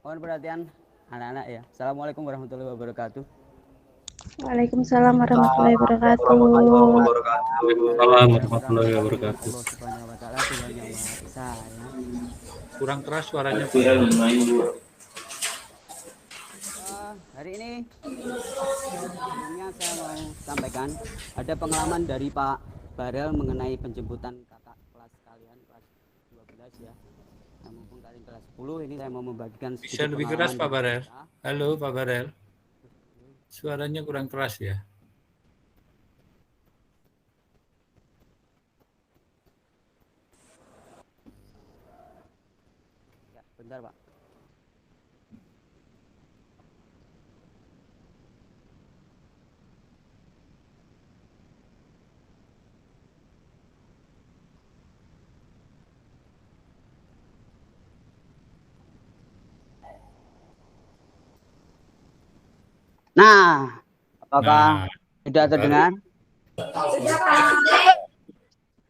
Mohon perhatian anak-anak ya. Assalamualaikum warahmatullahi wabarakatuh. Waalaikumsalam warahmatullahi wabarakatuh. Waalaikumsalam warahmatullahi wabarakatuh. Allah Subhanahu wa taala Tuhan yang Maha Esa ya. Kurang keras suaranya, Pak. Hari ini sebelumnya saya mau sampaikan ada pengalaman dari Pak Barel mengenai penjemputan kakak kelas kalian kelas 12 ya. Nah, mumpung kalian kelas 10 ini saya mau membagikan Bisa lebih keras, Pak Barel? Halo, Pak Barel. Suaranya kurang keras ya. Ya, bentar Pak. Nah, apakah sudah terdengar?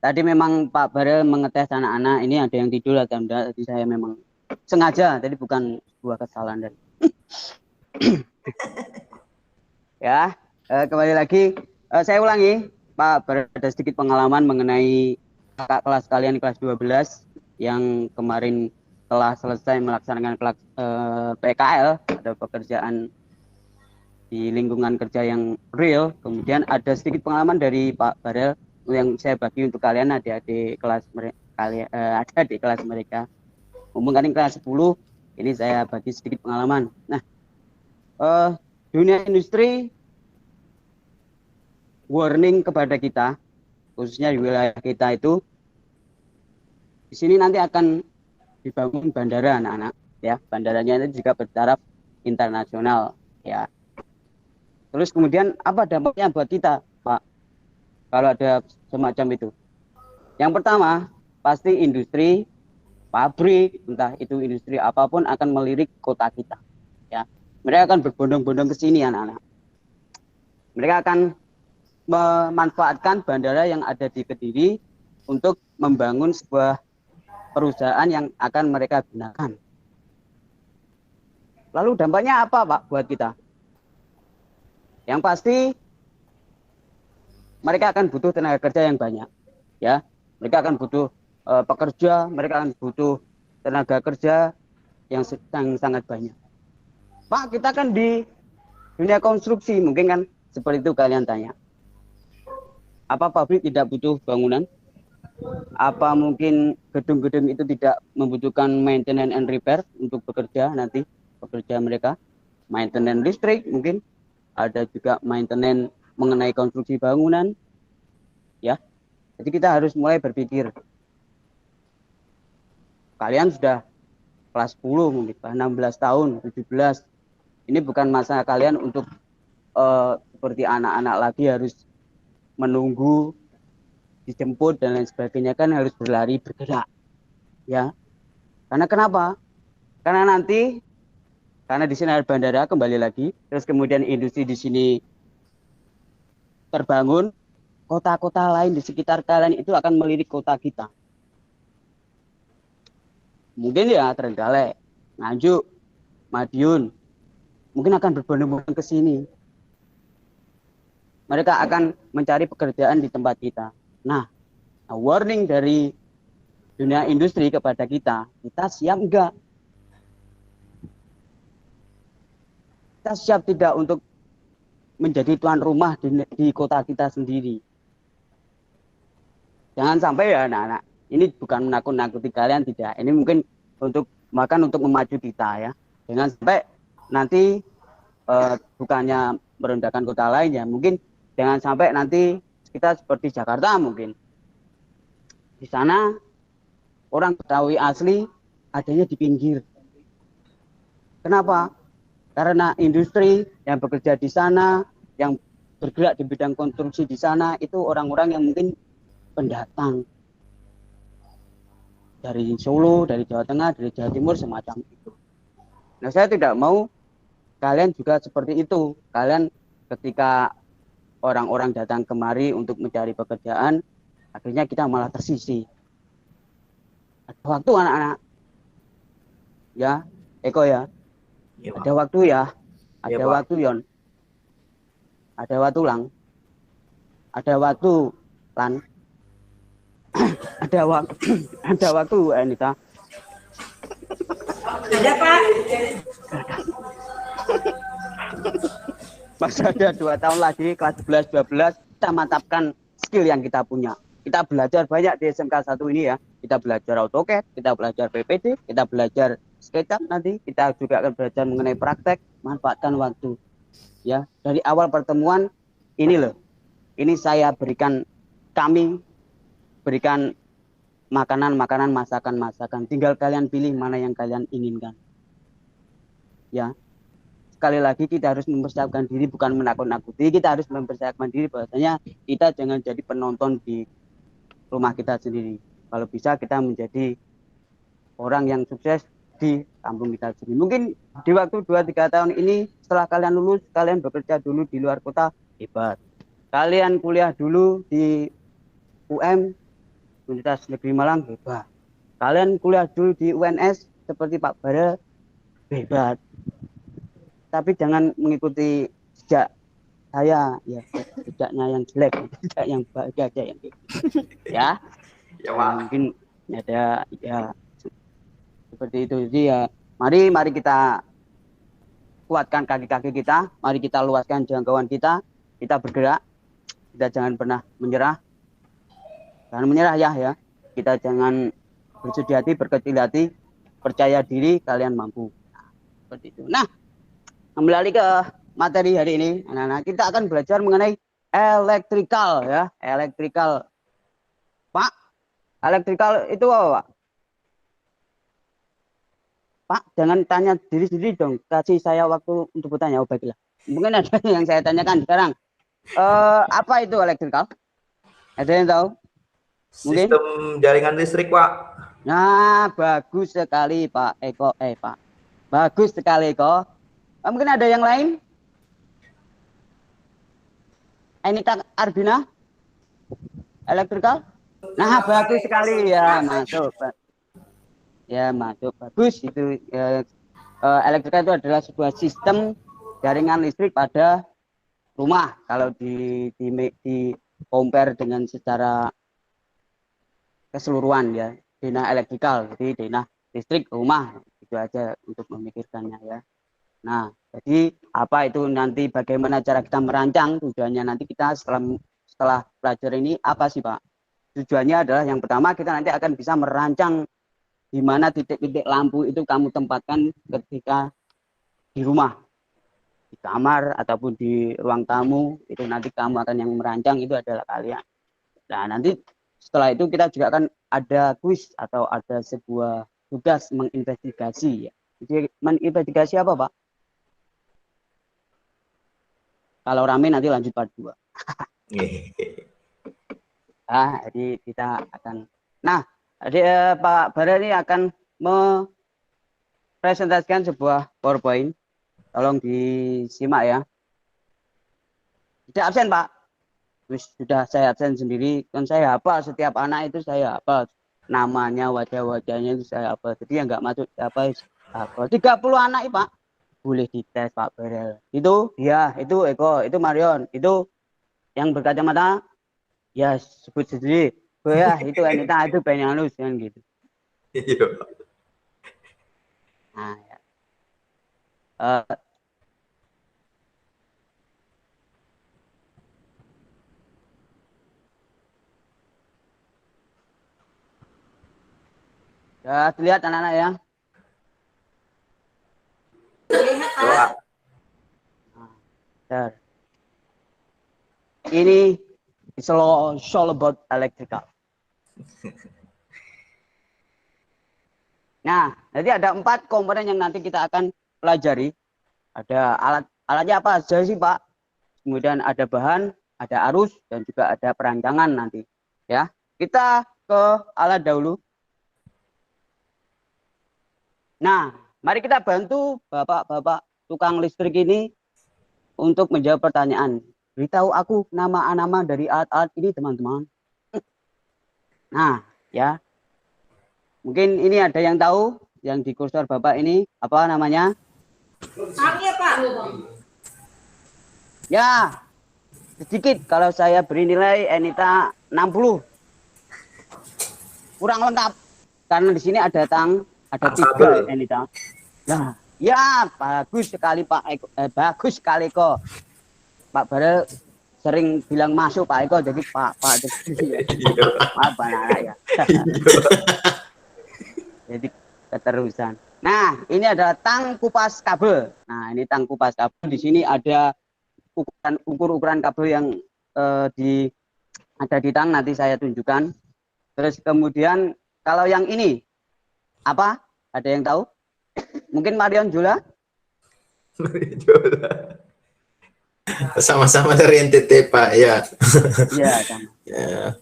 Tadi memang Pak Barel mengetes anak-anak, ini ada yang tidur atau enggak, jadi saya memang sengaja, tadi bukan sebuah kesalahan dari ya. Kembali lagi, saya ulangi, Pak Barel ada sedikit pengalaman mengenai kakak kelas kalian kelas 12 yang kemarin telah selesai melaksanakan kelas PKL, ada pekerjaan di lingkungan kerja yang real. Kemudian ada sedikit pengalaman dari Pak Barel yang saya bagi untuk kalian adik-adik kelas ada di kelas mereka. Mumpung kalian kelas 10, ini saya bagi sedikit pengalaman. Nah, dunia industri warning kepada kita, khususnya di wilayah kita itu, di sini nanti akan dibangun bandara anak-anak, ya. Bandaranya itu juga bertaraf internasional, ya. Terus kemudian apa dampaknya buat kita, Pak, kalau ada semacam itu? Yang pertama, pasti industri, pabrik, entah itu industri apapun akan melirik kota kita. Ya, mereka akan berbondong-bondong ke sini anak-anak. Mereka akan memanfaatkan bandara yang ada di Kediri untuk membangun sebuah perusahaan yang akan mereka gunakan. Lalu dampaknya apa, Pak, buat kita? Yang pasti mereka akan butuh tenaga kerja yang banyak, ya. Mereka akan butuh pekerja, mereka akan butuh tenaga kerja yang sangat banyak. Pak, kita kan di dunia konstruksi, mungkin kan seperti itu kalian tanya. Apa pabrik tidak butuh bangunan? Apa mungkin gedung-gedung itu tidak membutuhkan maintenance and repair untuk bekerja nanti, pekerja mereka? Maintenance listrik mungkin, ada juga maintenance mengenai konstruksi bangunan, ya. Jadi kita harus mulai berpikir. Kalian sudah kelas 10 mungkin 16 tahun, 17. Ini bukan masa kalian untuk seperti anak-anak lagi harus menunggu dijemput dan lain sebagainya, kan harus berlari bergerak, ya. Karena kenapa? Karena nanti di sini ada bandara kembali lagi, terus kemudian industri di sini terbangun, kota-kota lain di sekitar kalian itu akan melirik kota kita. Mungkin ya Trenggalek, Nganjuk, Madiun, mungkin akan berbondong-bondong ke sini. Mereka akan mencari pekerjaan di tempat kita. Nah, warning dari dunia industri kepada kita siap enggak? Kita siap tidak untuk menjadi tuan rumah di kota kita sendiri? Jangan sampai ya anak-anak, ini bukan menakut-nakuti kalian, tidak. Ini mungkin untuk memacu kita, ya. Jangan sampai nanti bukannya merendahkan kota lain, ya. Mungkin jangan sampai nanti kita seperti Jakarta mungkin. Di sana orang Betawi asli adanya di pinggir. Kenapa? Karena industri yang bekerja di sana, yang bergerak di bidang konstruksi di sana, itu orang-orang yang mungkin pendatang dari Solo, dari Jawa Tengah, dari Jawa Timur, semacam itu. Nah, saya tidak mau kalian juga seperti itu. Kalian ketika orang-orang datang kemari untuk mencari pekerjaan, akhirnya kita malah tersisih. Ada waktu anak-anak, ya, Eko ya. Iya, Pak. Ada waktu ya. Iya, Ada Pak. waktu Yon. Ada waktu Lang. Ada waktu Lan. Ada waktu. Ada waktu Anita. Ada, Pak. Masih ada 2 tahun lagi kelas 11 12 kita mantapkan skill yang kita punya. Kita belajar banyak di SMK 1 ini ya. Kita belajar AutoCAD, kita belajar PPT, kita belajar SketchUp nanti. Kita juga akan belajar mengenai praktek, manfaatkan waktu. Ya, dari awal pertemuan ini loh. Ini saya kami berikan makanan-makanan, masakan-masakan. Tinggal kalian pilih mana yang kalian inginkan. Ya. Sekali lagi kita harus mempersiapkan diri, bukan menakut-nakuti. Kita harus mempersiapkan diri bahwasanya kita jangan jadi penonton di rumah kita sendiri. Kalau bisa kita menjadi orang yang sukses di kampung kita sendiri. Mungkin di waktu 2-3 tahun ini setelah kalian lulus, kalian bekerja dulu di luar kota, hebat. Kalian kuliah dulu di UM, Universitas Negeri Malang, hebat. Kalian kuliah dulu di UNS seperti Pak Bara, hebat. Tapi jangan mengikuti jejak saya, ya jejaknya yang jelek, jejak yang bahagia aja yang gitu. Ya. Ya, Pak. Mungkin ada ya seperti itu. Jadi ya mari kita kuatkan kaki-kaki kita, mari kita luaskan jangkauan kita bergerak, kita jangan pernah menyerah. Jangan menyerah ya. Kita jangan bersedih hati, berkecil hati, percaya diri kalian mampu. Nah, seperti itu. Nah, kembali ke materi hari ini, anak-anak, kita akan belajar mengenai elektrikal ya, elektrikal. Pak, elektrikal itu apa, Pak? Pak, jangan tanya diri sendiri dong, kasih saya waktu untuk bertanya. Oh, baiklah. Mungkin ada yang saya tanyakan sekarang. Apa itu elektrikal? Ada yang tahu? Mungkin? Sistem jaringan listrik, Pak. Nah, bagus sekali Pak Eko. Pak. Bagus sekali Eko. Mungkin ada yang lain? Anita Arbina? Elektrikal? Nah, bagus sekali ya, masuk. Ya, masuk. Bagus itu. Elektrikal itu adalah sebuah sistem jaringan listrik pada rumah. Kalau di compare dengan secara keseluruhan ya, denah elektrikal, jadi denah listrik rumah, itu aja untuk memikirkannya ya. Nah, jadi apa itu nanti bagaimana cara kita merancang, tujuannya nanti kita setelah belajar ini apa sih Pak? Tujuannya adalah yang pertama kita nanti akan bisa merancang di mana titik-titik lampu itu kamu tempatkan ketika di rumah, di kamar ataupun di ruang tamu, itu nanti kamu akan yang merancang, itu adalah kalian. Nah, nanti setelah itu kita juga akan ada kuis atau ada sebuah tugas menginvestigasi ya. Jadi menginvestigasi apa Pak? Kalau rame nanti lanjut part 2. Nah, jadi kita akan. Nah, jadi Pak Bara ini akan mempresentasikan sebuah PowerPoint. Tolong disimak ya. Tidak absen Pak. Sudah saya absen sendiri. Kan saya hafal setiap anak itu saya hafal. Namanya, wajah-wajahnya itu saya hafal. Jadi yang nggak masuk siapa hafal. 30 anak Pak. Boleh dites Pak Bara. Itu dia, itu Eko, itu Marion, itu yang berkacamata. Ya sebut sendiri. Oh ya itu Anita, itu Benyanus kan gitu. Iya. Nah ya. Ya dilihat anak-anak ya. Pak. Nah, ini is all about electrical. Nah, jadi ada 4 komponen yang nanti kita akan pelajari. Ada alatnya apa saja sih Pak? Kemudian ada bahan, ada arus, dan juga ada perancangan nanti. Ya, kita ke alat dahulu. Nah, mari kita bantu bapak-bapak tukang listrik ini untuk menjawab pertanyaan. Beritahu aku nama-nama dari alat-alat ini teman-teman. Nah, ya. Mungkin ini ada yang tahu yang di kursor Bapak ini apa namanya? Angin Pak. Ya, sedikit kalau saya beri nilai Enita 60. Kurang lengkap karena di sini ada ada 3 Enita. Nah, ya bagus sekali Pak Eko, bagus sekali kok. Pak Barel sering bilang masuk Pak Eko jadi Pak apa anak ya. Jadi keterusan. Nah, ini adalah tang kupas kabel. Nah, ini tang kupas kabel. Di sini ada ukuran kabel yang ada di tang, nanti saya tunjukkan. Terus kemudian kalau yang ini apa? Ada yang tahu? Mungkin Marion Jula? Sama-sama dari NTT Pak, ya. Iya, sama. Ya.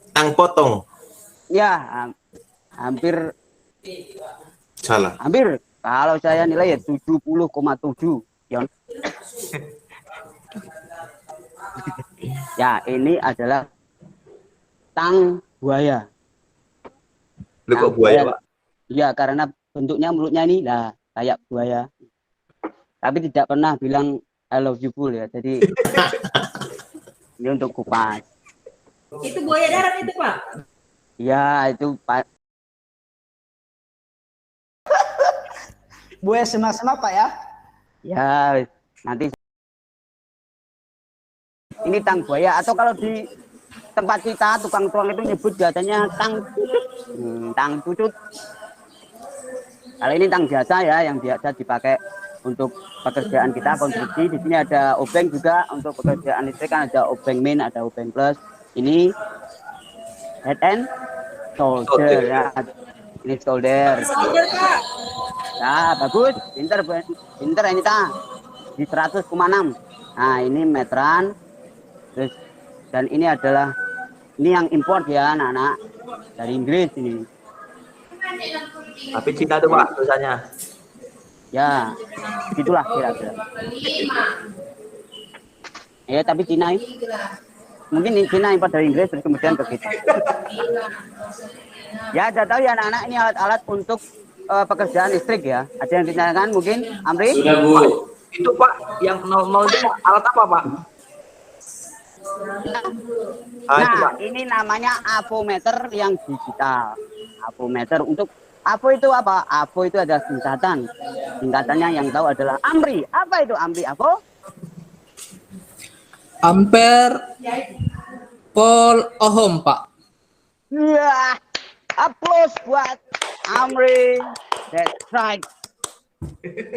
Tang potong. Ya, hampir Salah. hampir. Kalau saya nilai ya 70,7. Yon. Ya, ini adalah tang buaya. Lu kok buaya, Pak? Iya, karena bentuknya mulutnya ini lah kayak buaya. Tapi tidak pernah bilang I love you full ya. Jadi ini untuk kupas. Itu buaya darat itu Pak. Ya, itu Pak. Buaya semak-semak Pak ya? Ya, nanti ini tang buaya atau kalau di tempat kita tukang tuang itu nyebut biasanya tang pucut. Tang pucut. Kalau ini tang biasa ya, yang biasa dipakai untuk pekerjaan kita konstruksi. Di sini ada obeng juga untuk pekerjaan listrik, kan ada obeng main, ada obeng plus. Ini head and shoulder ya. Ini shoulder. Solder Pak. Nah, bagus. Pinter ini ta. Di 100,6. Nah, ini meteran. Terus dan ini adalah yang import ya, anak-anak. Dari Inggris ini. Tapi Cina tuh Pak tulisannya. Ya, itulah kira-kira. Ya, tapi Cina ini. Mungkin Cina import dari Inggris terus kemudian ke kita. Ya, sudah tahu ya anak-anak, ini alat-alat untuk pekerjaan listrik ya. Ada yang ditanyakan mungkin, Amri? Sudah Bu. Itu Pak, yang 00 itu alat apa Pak? Itu, Nah, Pak. ini namanya avometer yang digital. Avometer untuk avo itu apa? Avo itu ada singkatan. Singkatannya yang tahu adalah Amri. Apa itu Amri? Avo? Ampere Pol Ohm Pak. Ya, aplaus buat Amri. That's right.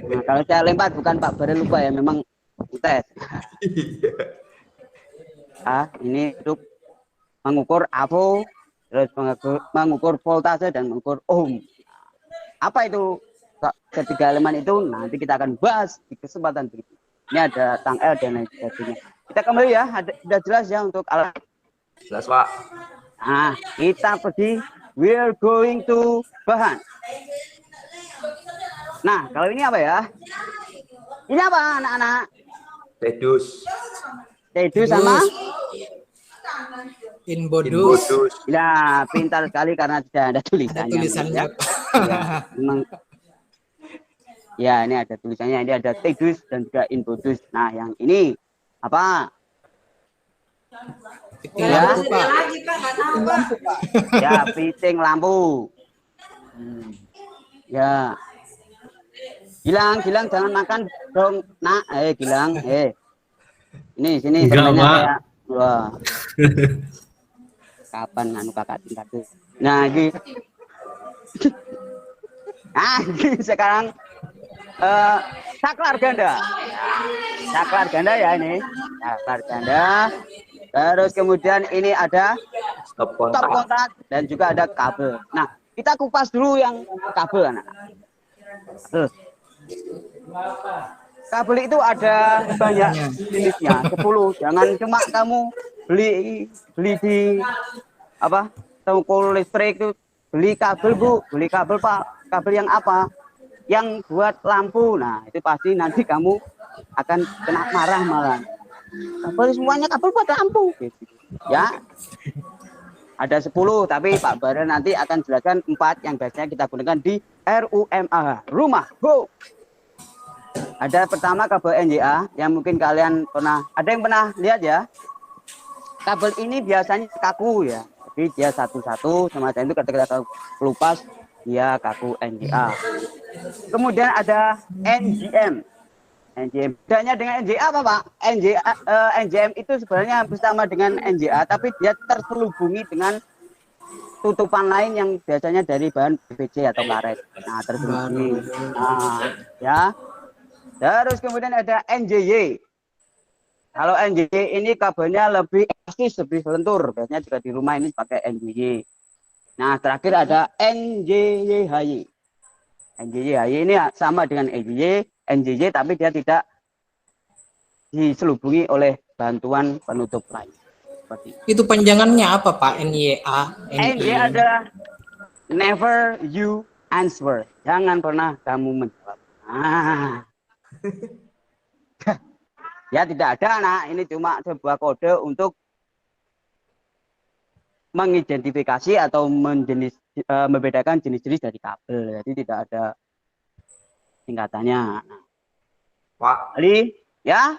Nah, kalau saya lempar bukan Pak Barel lupa ya, memang tes. Ini untuk mengukur avo, terus mengukur voltase dan mengukur ohm. Apa itu ketiga elemen itu? Nanti kita akan bahas di kesempatan berikut. Ini ada tang L dan lain sebagainya. Kita kembali ya, sudah jelas ya untuk alat. Jelas Pak. Nah, kita pergi. We're going to bahan. Nah, kalau ini apa ya? Ini apa anak-anak? Tedus. Tedus sama? Inbodus. Ya, pintar sekali karena tidak ada tulisannya. Ada tulisannya. Ya, memang. Ya, ini ada tulisannya. Ini ada Tedus dan juga Inbodus. Nah, yang ini apa? Fitting Ya. lampu Pak. Lagi Pak, nggak tahu Pak. Ya, fitting lampu. Ya. Gilang jangan makan dong, nak. Gilang, Ini sini Enggak, permennya Pak. kayak. Wah. Kapan anu kakak tingkat tuh. Nah, ini. Nah, ini sekarang saklar ganda. Saklar ganda ya ini. Saklar ganda. Terus kemudian ini ada Stop stop kontak. kontak dan juga ada kabel. Nah, kita kupas dulu yang kabel, anak. Kabel itu ada banyak jenisnya, 10. Jangan cuma kamu beli di apa? Toko listrik itu beli kabel, Bu. Beli kabel, Pak. Kabel yang apa? Yang buat lampu. Nah, itu pasti nanti kamu akan kena marah malah. Kabel semuanya kabel buat lampu. Ya. Ada 10, tapi Pak Bara nanti akan jelaskan 4 yang biasanya kita gunakan di RUMA. Rumah, go. Ada pertama kabel NJA yang mungkin kalian ada yang pernah lihat ya. Kabel ini biasanya kaku ya. Jadi dia satu-satu semacam itu, ketika kita kelupas dia kaku NJA. Kemudian ada NJM. NJM. Bedanya dengan NJA apa Pak? NJM itu sebenarnya bersama dengan NJA, tapi dia terselubungi dengan tutupan lain yang biasanya dari bahan PVC atau karet. Nah, terselubungi. Nah, ya. Terus kemudian ada NJY. Kalau NJY ini kabelnya lebih elastis, lebih lentur. Biasanya juga di rumah ini pakai NJY. Nah, terakhir ada NJYHY. NJYHY ini sama dengan NJY, tapi dia tidak diselubungi oleh bantuan penutup lain. Itu panjangannya apa Pak? NYA? NJY adalah never you answer. Jangan pernah kamu menjawab. Ah. Ya tidak ada anak, ini cuma sebuah kode untuk mengidentifikasi atau membedakan jenis-jenis dari kabel. Jadi tidak ada tingkatannya. Pak, Ali, ya?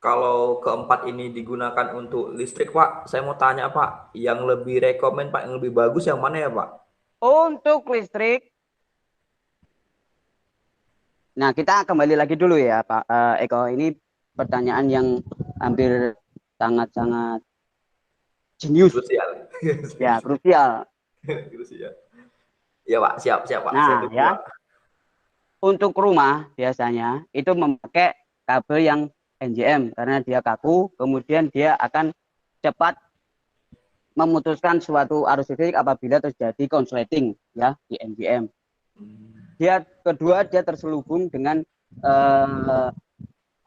kalau keempat ini digunakan untuk listrik, Pak, saya mau tanya, Pak, yang lebih rekomen, Pak, yang lebih bagus yang mana ya, Pak? Untuk listrik, nah kita kembali lagi dulu ya Pak Eko, ini pertanyaan yang hampir sangat-sangat jenius. Krusial. Ya, krusial. Krusial. Ya, Pak, siap, Pak. Nah, ya. Untuk rumah biasanya itu memakai kabel yang NJM karena dia kaku, kemudian dia akan cepat memutuskan suatu arus listrik apabila terjadi konsleting ya di NJM. Kedua dia terselubung dengan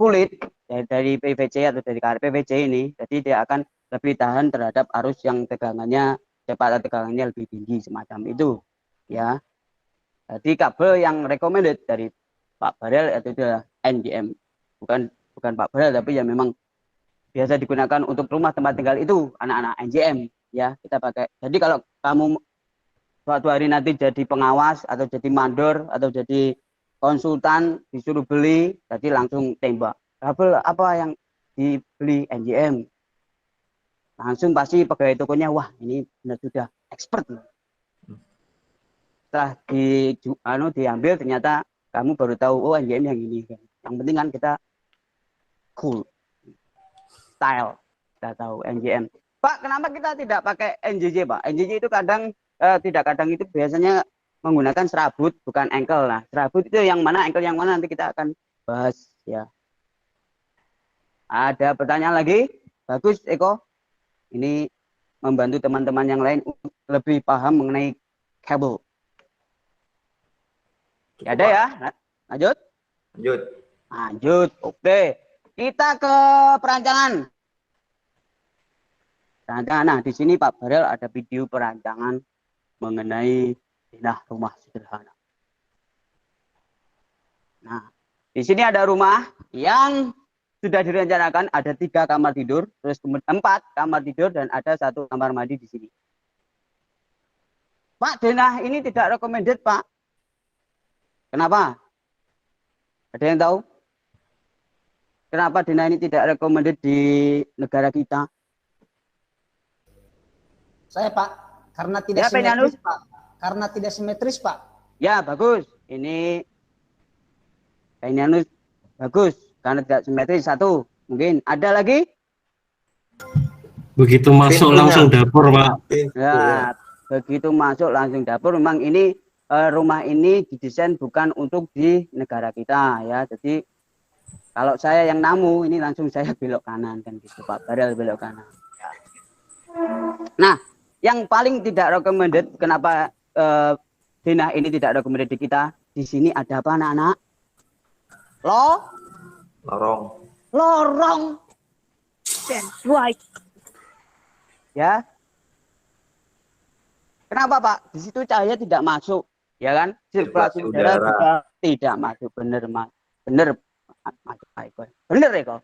kulit dari PVC atau dari karet PVC ini, jadi dia akan lebih tahan terhadap arus yang tegangannya cepat atau tegangannya lebih tinggi semacam itu ya. Jadi kabel yang recommended dari Pak Barel itu adalah NJM, bukan Pak Barel, tapi ya memang biasa digunakan untuk rumah tempat tinggal itu anak-anak NJM ya kita pakai. Jadi kalau kamu suatu hari nanti jadi pengawas atau jadi mandor atau jadi konsultan disuruh beli, jadi langsung tembak kabel apa yang dibeli NJM, langsung pasti pegawai tokonya wah ini benar sudah expert. Setelah diambil ternyata kamu baru tahu oh NJM yang ini. Yang penting kan kita cool style, kita tahu NJM. Pak, kenapa kita tidak pakai NJJ Pak? NJJ itu kadang itu biasanya menggunakan serabut bukan engkel. Nah, serabut itu yang mana, engkel yang mana nanti kita akan bahas ya. Ada pertanyaan lagi? Bagus Eko. Ini membantu teman-teman yang lain untuk lebih paham mengenai kabel. Ya, ada ya? Lanjut? Lanjut. Oke. Kita ke perancangan. Nah, di sini Pak Barel ada video perancangan mengenai rumah sederhana. Nah, di sini ada rumah yang sudah direncanakan ada 3 kamar tidur, terus 4 kamar tidur dan ada 1 kamar mandi di sini. Pak, denah ini tidak recommended, Pak. Kenapa? Ada yang tahu? Kenapa denah ini tidak recommended di negara kita? Saya Pak, karena tidak simetris Pak. Karena tidak simetris Pak. Ya bagus, ini bagus karena tidak simetris 1. Mungkin ada lagi? Begitu masuk langsung dapur Pak. Ya, begitu masuk langsung dapur. Memang ini rumah ini didesain bukan untuk di negara kita ya. Jadi kalau saya yang namu ini langsung saya belok kanan kan gitu Pak Barel belok kanan. Ya. Nah. Yang paling tidak recommended, kenapa denah ini tidak recommended di kita? Di sini ada apa anak-anak? Lorong. That's right. Ya. Kenapa Pak? Di situ cahaya tidak masuk, ya kan? Sirkulasi udara juga tidak masuk. Bener Eko.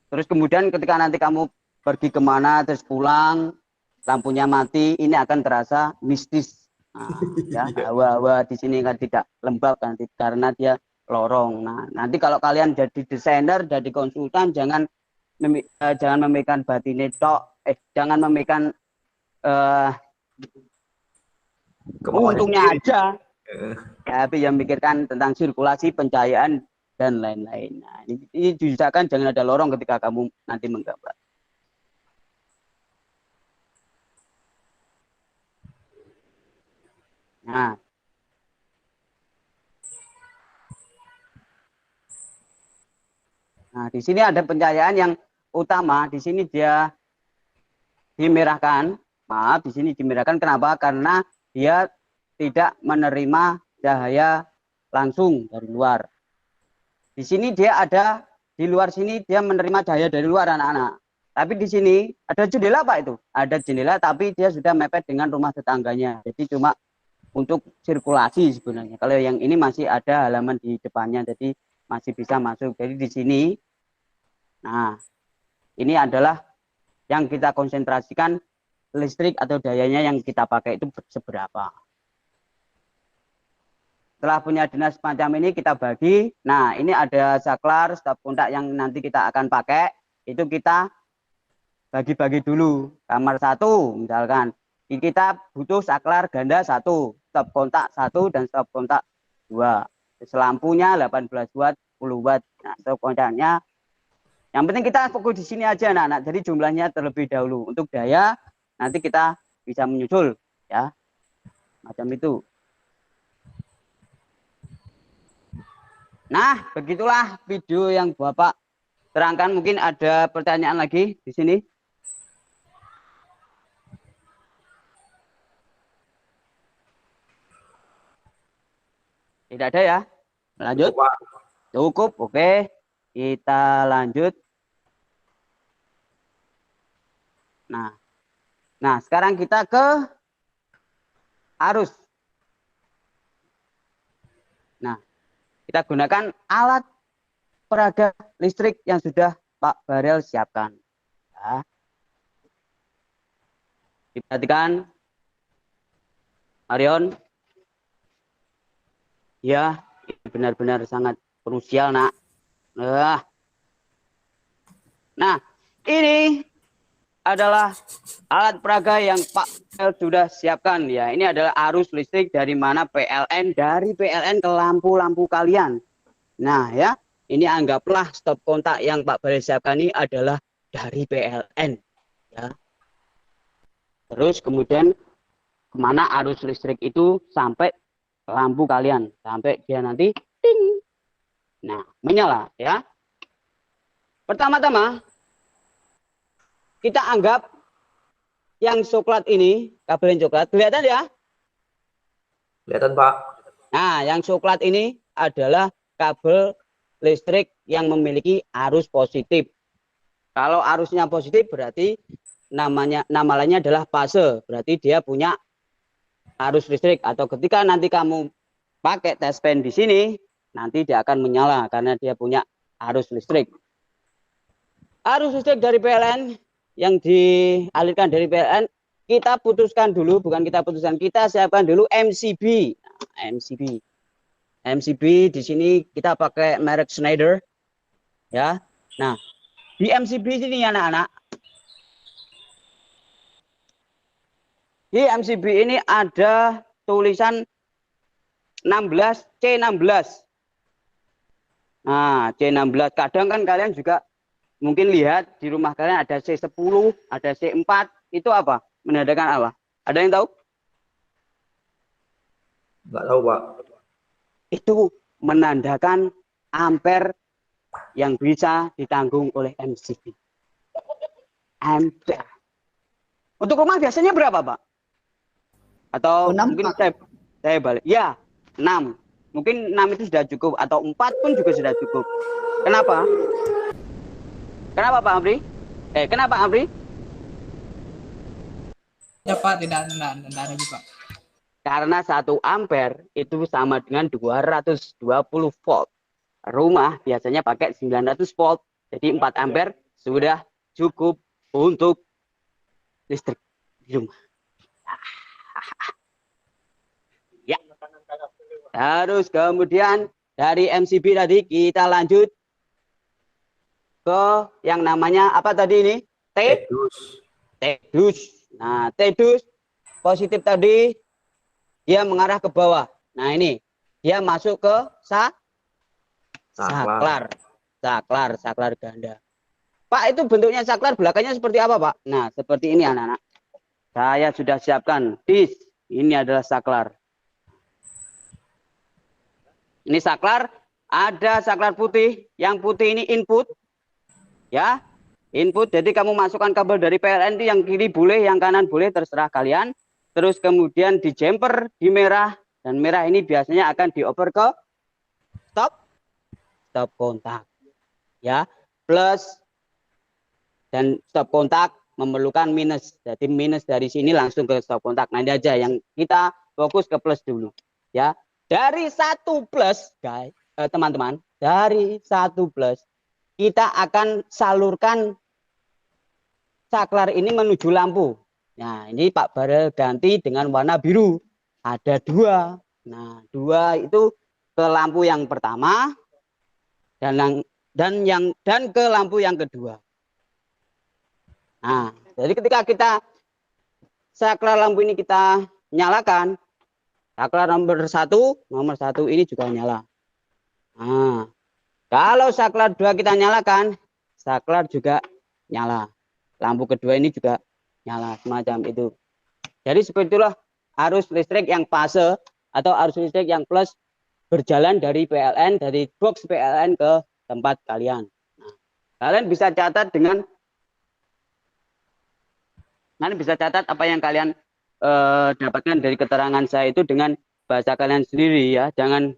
Terus kemudian ketika nanti kamu pergi kemana terus pulang, lampunya mati, ini akan terasa mistis. Nah, ya, hawa-hawa di sini kan tidak lembab kan, karena dia lorong. Nah, nanti kalau kalian jadi desainer, jadi konsultan, jangan memikirkan batin tok, jangan memikirkan untungnya aja, tapi yang mikirkan tentang sirkulasi, pencahayaan dan lain-lain. Nah, ini diusahakan jangan ada lorong ketika kamu nanti menggambar. Nah, di sini ada pencahayaan yang utama. Di sini dia dimerahkan. Maaf, di sini dimerahkan. Kenapa? Karena dia tidak menerima cahaya langsung dari luar. Di sini dia ada, di luar sini dia menerima cahaya dari luar, anak-anak. Tapi di sini ada jendela, Pak, itu. Ada jendela, tapi dia sudah mepet dengan rumah tetangganya. Jadi cuma untuk sirkulasi sebenarnya. Kalau yang ini masih ada halaman di depannya, jadi masih bisa masuk. Jadi di sini, nah, ini adalah yang kita konsentrasikan listrik atau dayanya yang kita pakai itu seberapa. Setelah punya dinas semacam ini kita bagi. Nah, ini ada saklar, stop kontak yang nanti kita akan pakai. Itu kita bagi-bagi dulu. Kamar 1 misalkan. Kita butuh saklar ganda 1, stop kontak 1 dan stop kontak 2. Lampunya 18 watt, 10 watt. Nah, stop kontaknya. Yang penting kita fokus di sini aja, anak-anak. Jadi jumlahnya terlebih dahulu. Untuk daya nanti kita bisa menyusul, ya. Macam itu. Nah, begitulah video yang Bapak terangkan. Mungkin ada pertanyaan lagi di sini. Tidak ada ya? Lanjut. Cukup, oke. Kita lanjut. Nah, sekarang kita ke arus. Nah, kita gunakan alat peraga listrik yang sudah Pak Barel siapkan. Ya. Diperhatikan, Marion. Ya, benar-benar sangat krusial, nak. Nah, ini adalah alat peraga yang Pak Barel sudah siapkan, ya. Ini adalah arus listrik dari mana PLN, dari PLN ke lampu-lampu kalian. Nah, ya, ini anggaplah stop kontak yang Pak Barel siapkan ini adalah dari PLN, ya. Terus kemudian kemana arus listrik itu sampai lampu kalian, sampai dia nanti ting. Nah, menyala, ya. Pertama-tama kita anggap yang coklat ini, kabel yang coklat, kelihatan ya? Kelihatan, Pak. Nah, yang coklat ini adalah kabel listrik yang memiliki arus positif. Kalau arusnya positif berarti nama lainnya adalah fase, berarti dia punya arus listrik. Atau ketika nanti kamu pakai test pen di sini, nanti dia akan menyala karena dia punya arus listrik. Arus listrik dari PLN yang dialirkan dari PLN kita putuskan dulu, bukan kita putuskan, kita siapkan dulu MCB. Nah, MCB di sini kita pakai merek Schneider, ya. Nah, di MCB sini anak-anak, di MCB ini ada tulisan 16 C16. Nah, C16. Kadang kan kalian juga mungkin lihat di rumah kalian ada C10, ada C4. Itu apa? Menandakan apa? Ada yang tahu? Nggak tahu, Pak. Itu menandakan ampere yang bisa ditanggung oleh MCB. Ampere. Untuk rumah biasanya berapa, Pak? Atau 6, mungkin saya balik. Ya, 6. Mungkin 6 itu sudah cukup. Atau 4 pun juga sudah cukup. Kenapa? Kenapa, Pak Amri? Kenapa, Amri? Ya, Pak, tidak ada juga. Karena 1 ampere itu sama dengan 220 volt. Rumah biasanya pakai 900 volt. Jadi 4 ampere sudah cukup untuk listrik di rumah. Ya. Terus kemudian Dari MCB tadi kita lanjut ke yang namanya apa tadi ini? T-dus. Nah, T-dus positif tadi dia mengarah ke bawah. Nah, ini dia masuk ke saklar ganda. Pak, itu bentuknya saklar belakangnya seperti apa, Pak? Nah, seperti ini anak-anak. Saya sudah siapkan. Ini adalah saklar. Ini saklar, ada saklar putih. Yang putih ini input. Ya, input. Jadi kamu masukkan kabel dari PLN itu yang kiri boleh, yang kanan boleh, terserah kalian. Terus kemudian di jumper di merah, dan merah ini biasanya akan dioper ke stop kontak. Ya, plus dan stop kontak memerlukan minus. Jadi minus dari sini langsung ke stop kontak. Nanti aja yang kita fokus ke plus dulu. Ya, dari 1 plus, guys, teman-teman, dari 1 plus kita akan salurkan saklar ini menuju lampu. Nah, ini Pak Barel ganti dengan warna biru. Ada 2. Nah, 2 itu ke lampu yang pertama dan ke lampu yang kedua. Nah, jadi ketika kita saklar lampu ini kita nyalakan, saklar nomor 1 ini juga nyala. Nah, kalau saklar 2 kita nyalakan, saklar juga nyala. Lampu kedua ini juga nyala, semacam itu. Jadi seperti itulah arus listrik yang fase atau arus listrik yang plus berjalan dari PLN, dari box PLN ke tempat kalian. Nah, kalian bisa catat apa yang kalian dapatkan dari keterangan saya itu dengan bahasa kalian sendiri ya. Jangan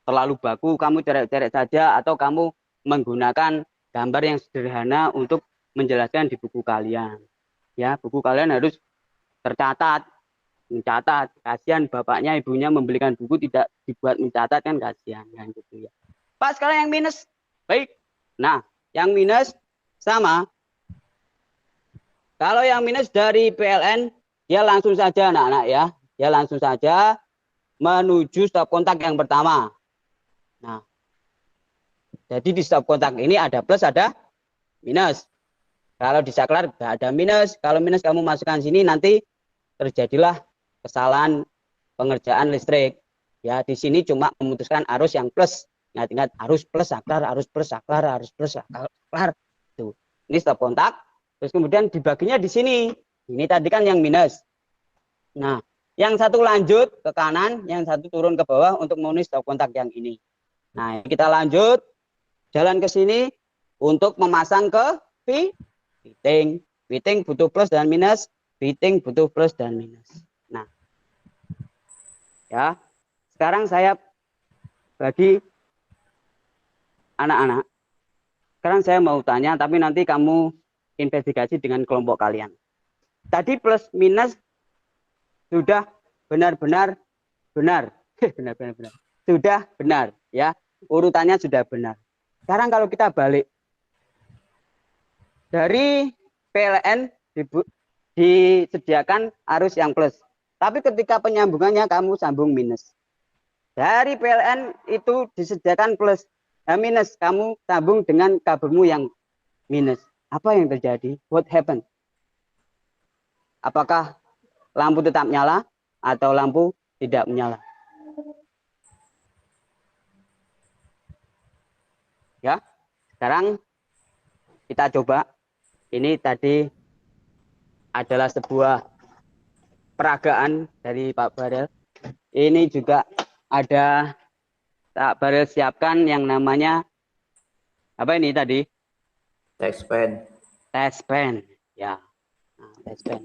terlalu baku, kamu ceret-ceret saja atau kamu menggunakan gambar yang sederhana untuk menjelaskan di buku kalian. Ya, buku kalian harus mencatat. Kasihan bapaknya ibunya membelikan buku tidak dibuat mencatat, kan kasihan kan gitu ya. Pak, sekarang yang minus. Baik. Nah, yang minus sama. Kalau yang minus dari PLN, dia langsung saja anak-anak ya. Dia langsung saja menuju stop kontak yang pertama. Nah, jadi di stop kontak ini ada plus, ada minus. Kalau di saklar nggak ada minus. Kalau minus kamu masukkan sini, nanti terjadilah kesalahan pengerjaan listrik. Ya, di sini cuma memutuskan arus yang plus. Ingat-ingat, arus plus saklar, arus plus saklar, arus plus saklar. Tuh. Ini stop kontak. Terus kemudian dibaginya di sini. Ini tadi kan yang minus. Nah, yang satu lanjut ke kanan, yang satu turun ke bawah untuk memenuhi stop kontak yang ini. Nah, kita lanjut jalan ke sini untuk memasang ke fitting. Fitting butuh plus dan minus, fitting butuh plus dan minus. Nah, ya. Sekarang saya bagi anak-anak. Sekarang saya mau tanya, tapi nanti kamu investigasi dengan kelompok kalian. Tadi plus minus sudah benar-benar benar. Benar-benar. Sudah benar, ya. Urutannya sudah benar. Sekarang kalau kita balik dari PLN disediakan arus yang plus. Tapi ketika penyambungannya kamu sambung minus. Dari PLN itu disediakan plus. Minus, kamu sambung dengan kabelmu yang minus. Apa yang terjadi? What happened? Apakah lampu tetap nyala atau lampu tidak menyala? Ya, sekarang kita coba. Ini tadi adalah sebuah peragaan dari Pak Barel. Ini juga ada Pak Barel siapkan yang namanya apa ini tadi? Test pen. Test pen, ya. Nah, test pen.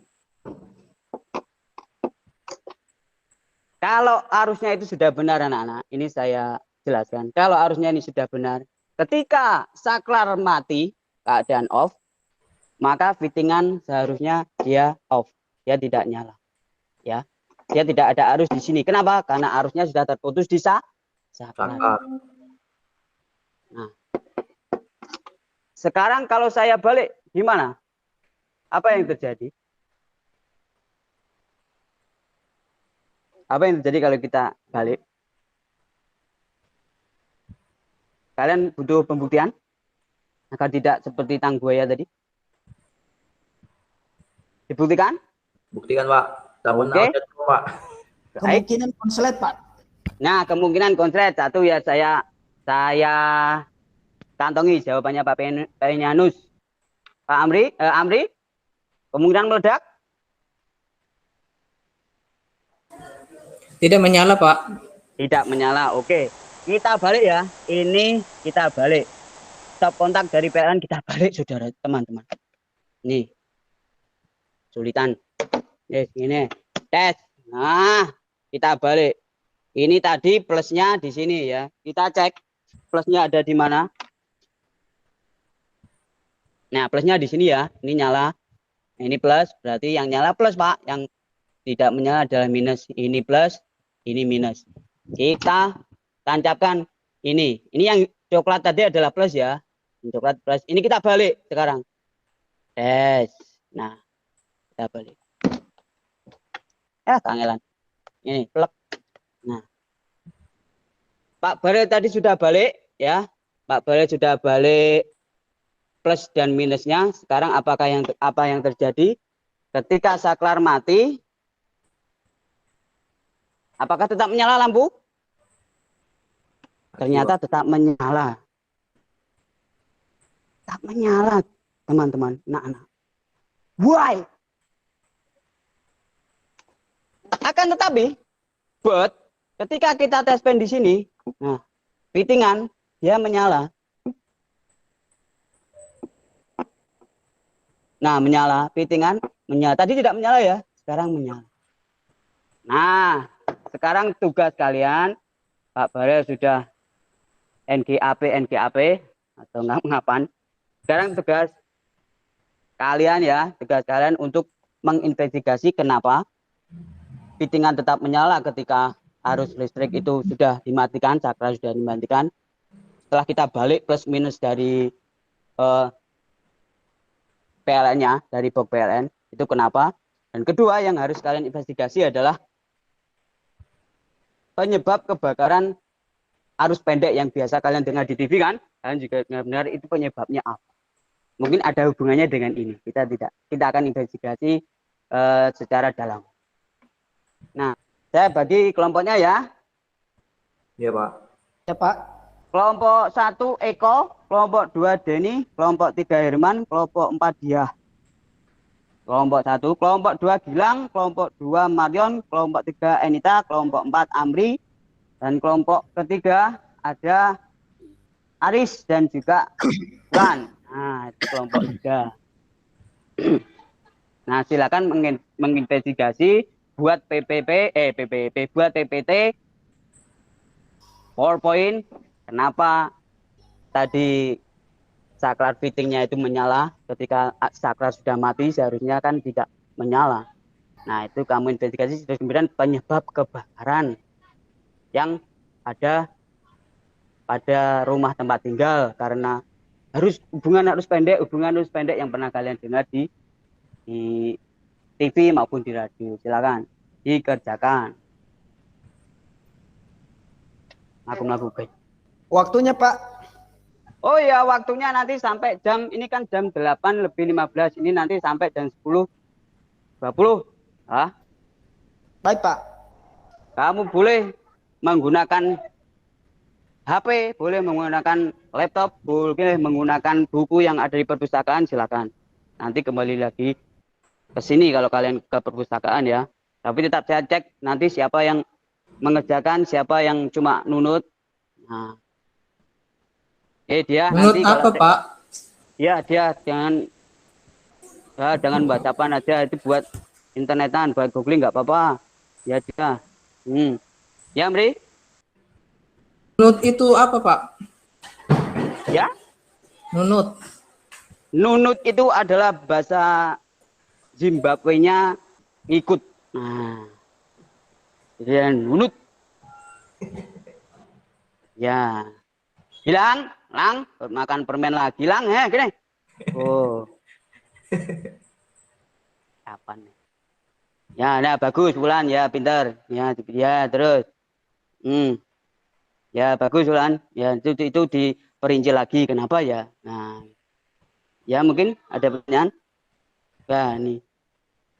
Kalau arusnya itu sudah benar anak-anak, ini saya jelaskan. Kalau arusnya ini sudah benar, ketika saklar mati, keadaan off, maka fittingan seharusnya dia off, dia tidak nyala, ya, dia tidak ada arus di sini. Kenapa? Karena arusnya sudah terputus di saklar. Nah, sekarang kalau saya balik, gimana? Apa yang terjadi? Apa yang terjadi kalau kita balik? Kalian butuh pembuktian agar tidak seperti tang buaya tadi. Dibuktikan? Buktikan, Pak. Tak pernah Oke. lihat, Pak. Baik. Kemungkinan konslet, Pak. Nah, kemungkinan konslet satu ya saya kantongi jawabannya Pak Penyanus. Pak Amri, kemungkinan meledak? Tidak menyala, Pak. Tidak menyala. Oke. Kita balik ya. Ini kita balik. Stop kontak dari PLN kita balik, saudara teman-teman. Nih. Sulitan. Ini. Tes. Nah, kita balik. Ini tadi plusnya di sini ya. Kita cek plusnya ada di mana. Nah, plusnya di sini ya. Ini nyala. Ini plus, berarti yang nyala plus, Pak. Yang tidak menyala adalah minus. Ini plus, ini minus. Kita tancapkan ini. Ini yang coklat tadi adalah plus ya. Coklat plus. Ini kita balik sekarang. Tes. Nah, kita balik. Kangelan. Ini plek. Nah. Pak Barel tadi sudah balik ya. Pak Barel sudah balik plus dan minusnya. Sekarang apa yang terjadi ketika saklar mati? Apakah tetap menyala lampu? Ternyata tetap menyala. Tetap menyala, teman-teman. Nah. Why? Akan tetapi, but ketika kita tes pen di sini, nah, fittingan dia menyala. Nah, menyala, fittingan menyala. Tadi tidak menyala ya, sekarang menyala. Nah, sekarang tugas kalian, Pak Barel sudah NGAP atau ngapan. Sekarang tugas kalian untuk menginvestigasi kenapa fittingan tetap menyala ketika arus listrik itu sudah dimatikan, saklar sudah dimatikan. Setelah kita balik plus minus dari PLN-nya, dari box PLN, itu kenapa? Dan kedua yang harus kalian investigasi adalah penyebab kebakaran arus pendek yang biasa kalian dengar di TV kan? Kalian juga benar-benar itu penyebabnya apa? Mungkin ada hubungannya dengan ini. Kita akan investigasi secara dalam. Nah, saya bagi kelompoknya ya. Iya, Pak. Ya, Pak. Kelompok 1 Eko, kelompok 2 Denny, kelompok 3 Herman, kelompok 4 Diah. Kelompok 1, kelompok 2 Gilang, kelompok 2 Marion, kelompok 3 Enita, kelompok 4 Amri, dan kelompok ketiga ada Aris dan juga Lan. Nah, itu kelompok 3. Nah, silakan menginvestigasi buat buat PPT PowerPoint kenapa tadi saklar fittingnya itu menyala ketika saklar sudah mati seharusnya kan tidak menyala. Nah, itu kamu investigasi. Kemudian penyebab kebakaran yang ada pada rumah tempat tinggal karena hubungan arus pendek yang pernah kalian dengar di TV maupun di radio. Silakan dikerjakan. Aku melakukan. Waktunya, Pak. Oh ya, waktunya nanti sampai jam, ini kan jam 8:15, ini nanti sampai jam 10:20. Baik, Pak. Kamu boleh menggunakan HP, boleh menggunakan laptop, boleh menggunakan buku yang ada di perpustakaan, silakan. Nanti kembali lagi ke sini kalau kalian ke perpustakaan ya. Tapi tetap saya cek nanti siapa yang mengerjakan, siapa yang cuma nunut. Nah. Dia Menurut nanti apa, Pak? Ya, dia jangan WhatsAppan aja, itu buat internetan, buat googling nggak apa-apa. Ya dia. Ya, Amri? Nunut itu apa, Pak? Ya? Nunut. Nunut itu adalah bahasa Zimbabwe-nya ikut. Nah. Jadi nunut. Ya. Gilang, Lang, makan permen lagi, Lang, gini. Oh. Kapan nih? Ya, nah bagus Wulan, ya pintar. Ya terus. Ya bagus Wulan. Ya itu perinci lagi kenapa ya. Nah, ya mungkin ada pertanyaan. Nah, nih.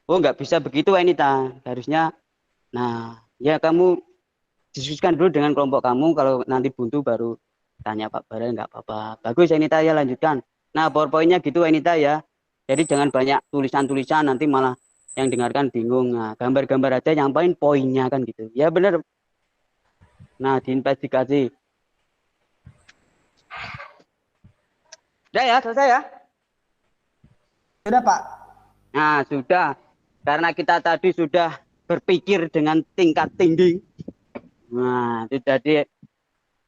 Oh, nggak bisa begitu Wanita. Harusnya, nah, ya kamu diskusikan dulu dengan kelompok kamu. Kalau nanti buntu baru tanya Pak Barel, nggak apa-apa. Bagus Wanita, ya lanjutkan. Nah, PowerPoint-nya gitu Wanita ya. Jadi jangan banyak tulisan-tulisan, nanti malah yang dengarkan bingung. Nah, gambar-gambar aja, nyampain poinnya kan gitu. Ya benar. Nah, diinvestigasi. Sudah ya, selesai ya? Sudah, Pak. Nah, sudah. Karena kita tadi sudah berpikir dengan tingkat tinggi. Nah, itu jadi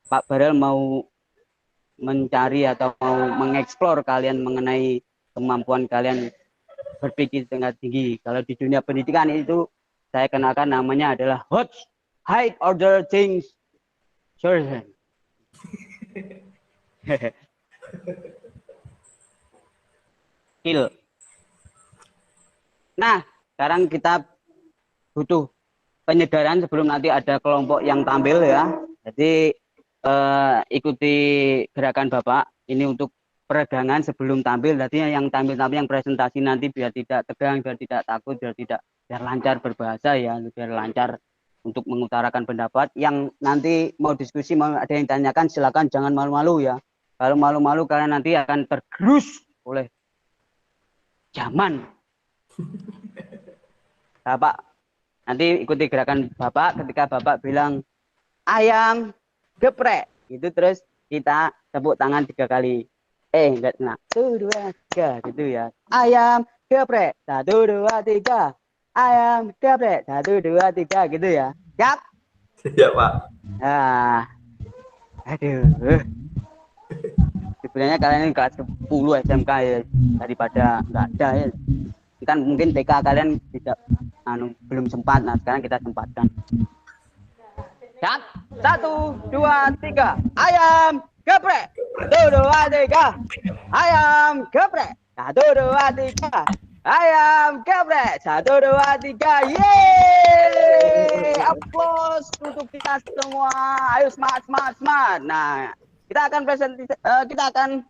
Pak Barel mau mencari atau mau mengeksplor kalian mengenai kemampuan kalian berpikir tingkat tinggi. Kalau di dunia pendidikan itu saya kenalkan namanya adalah high order things surgeon. Skill. Nah, sekarang kita butuh penyegaran sebelum nanti ada kelompok yang tampil ya. Jadi ikuti gerakan Bapak ini untuk peregangan sebelum tampil. Jadi yang tampil-tampil yang presentasi nanti biar tidak tegang, biar tidak takut, biar lancar berbahasa ya, biar lancar untuk mengutarakan pendapat. Yang nanti mau diskusi, mau ada yang tanyakan, silakan jangan malu-malu ya. Kalau malu-malu kalian nanti akan tergerus oleh zaman. Bapak nanti ikuti gerakan Bapak ketika Bapak bilang ayam geprek itu, terus kita tepuk tangan 3 kali. Enggak, nah 1, 2, 3 gitu ya. Ayam geprek 1, 2, 3. Ayam geprek 1, 2, 3 gitu ya. Siap? Iya Pak. Nah, aduh. Sebenarnya kalian ini kelas 10 SMK ya, daripada nggak ada ya. Kan mungkin TK kalian tidak belum sempat. Nah, sekarang kita sempatkan. Siap? 1, 2, 3. Ayam geprek 1, 2, 3. Ayam geprek 1, 2, 3. Ayam geprek 1, 2, 3. Yeay! Aplaus untuk kita semua. Ayo semangat. Nah, kita akan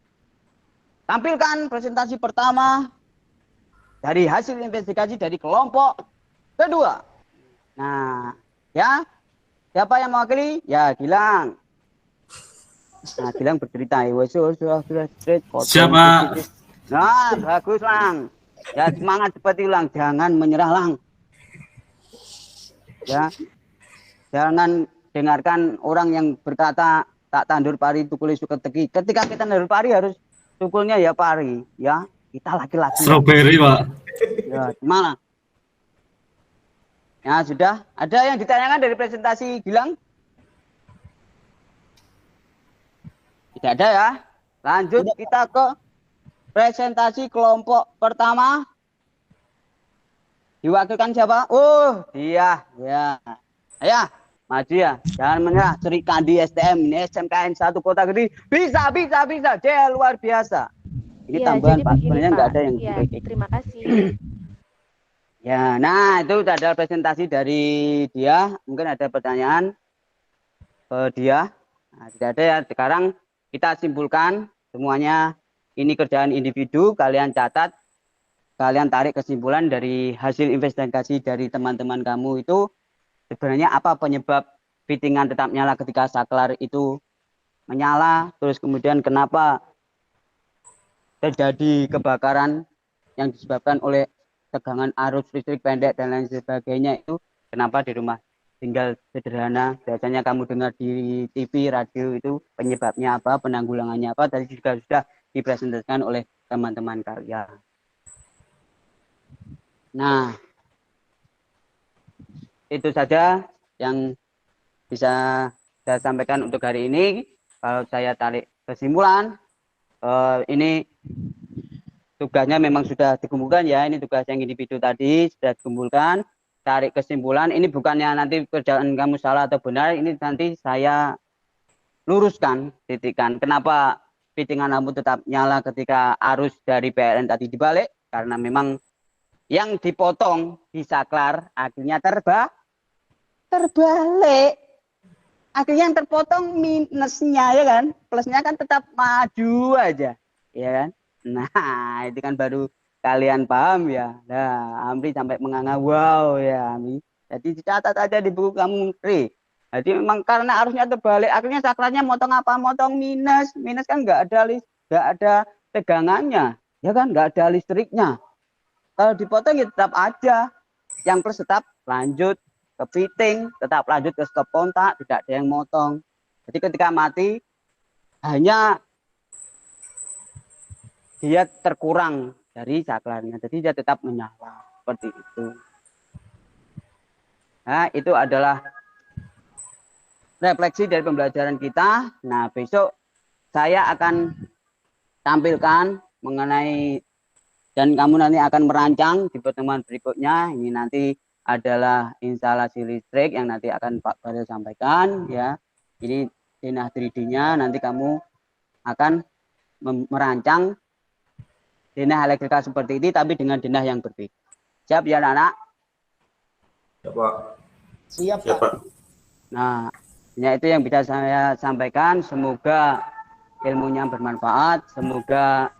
tampilkan presentasi pertama dari hasil investigasi dari kelompok kedua. Nah, ya, siapa yang mewakili? Ya, Gilang. Nah, Gilang bercerita. Siapa? Nah, bagus Lang. Ya, semangat seperti Lang. Jangan menyerah Lang. Ya, jangan dengarkan orang yang berkata tak tandur pari tukuli suka teki. Ketika kita tandur pari harus tukulnya ya pari, ya. Kita laki-laki. Strawberry, Pak. Ya, mana? Ya, sudah. Ada yang ditanyakan dari presentasi Gilang? Tidak ada ya. Lanjut kita ke presentasi kelompok pertama. Diwakilkan siapa? Oh, dia. Ya. Ayo. Maju ya, jangan menyerah. Sri Kandi STM ini SMKN 1 Kota Kediri bisa. Dia luar biasa. Ini ya, tambahan Pak, sebenarnya nggak ada yang ya, terima kasih. Ya, nah itu ada presentasi dari dia. Mungkin ada pertanyaan ke dia. Nah, tidak ada ya. Sekarang kita simpulkan semuanya. Ini kerjaan individu. Kalian catat, kalian tarik kesimpulan dari hasil investigasi dari teman-teman kamu itu. Sebenarnya apa penyebab fittingan tetap nyala ketika saklar itu menyala, terus kemudian kenapa terjadi kebakaran yang disebabkan oleh tegangan arus listrik pendek dan lain sebagainya itu, kenapa di rumah tinggal sederhana, biasanya kamu dengar di TV, radio itu penyebabnya apa, penanggulangannya apa, tadi juga sudah dipresentasikan oleh teman-teman kalian. Nah, itu saja yang bisa saya sampaikan untuk hari ini. Kalau saya tarik kesimpulan, ini tugasnya memang sudah dikumpulkan ya. Ini tugas yang individu tadi sudah dikumpulkan. Tarik kesimpulan, ini bukannya nanti kerjaan kamu salah atau benar. Ini nanti saya luruskan, titikkan. Kenapa fittingan lampu tetap nyala ketika arus dari PLN tadi dibalik? Karena memang yang dipotong di saklar akhirnya terbalik. akhirnya yang terpotong minusnya ya kan, plusnya kan tetap maju aja, ya kan. Nah itu kan baru kalian paham ya. Nah Amri sampai menganga wow ya Amri. Jadi dicatat aja di buku kamu Amri. Jadi memang karena arusnya terbalik, akhirnya saklarnya motong apa? Motong minus. Minus kan nggak ada tegangannya, ya kan? Nggak ada listriknya. Kalau dipotong ya tetap aja. Yang plus tetap lanjut ke fitting, tetap lanjut ke stop kontak, tidak ada yang motong. Jadi ketika mati hanya dia terkurang dari saklarnya, jadi dia tetap menyala seperti itu. Nah itu adalah refleksi dari pembelajaran kita. Nah besok saya akan tampilkan mengenai dan kamu nanti akan merancang di pertemuan berikutnya. Ini nanti adalah instalasi listrik yang nanti akan Pak Barel sampaikan ya. Ini denah 3D-nya nanti kamu akan merancang denah elektrika seperti ini tapi dengan denah yang berbeda. Siap ya anak-anak? Ya Pak. Siap Ya, Pak. Pak. Nah, ya itu yang bisa saya sampaikan. Semoga ilmunya bermanfaat. Semoga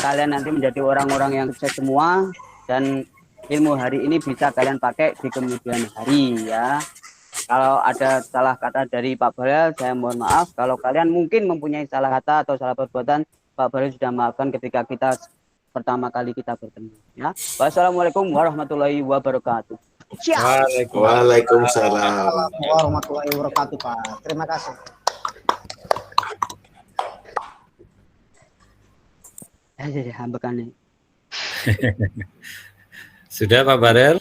kalian nanti menjadi orang-orang yang sukses semua dan ilmu hari ini bisa kalian pakai di kemudian hari ya. Kalau ada salah kata dari Pak Barel, saya mohon maaf. Kalau kalian mungkin mempunyai salah kata atau salah perbuatan, Pak Barel sudah maafkan ketika kita pertama kali kita bertemu ya. Wassalamualaikum warahmatullahi wabarakatuh. Waalaikumsalam. Warahmatullahi wabarakatuh Pak. Terima kasih. Jadi hambakan nih. Sudah Pak Barel?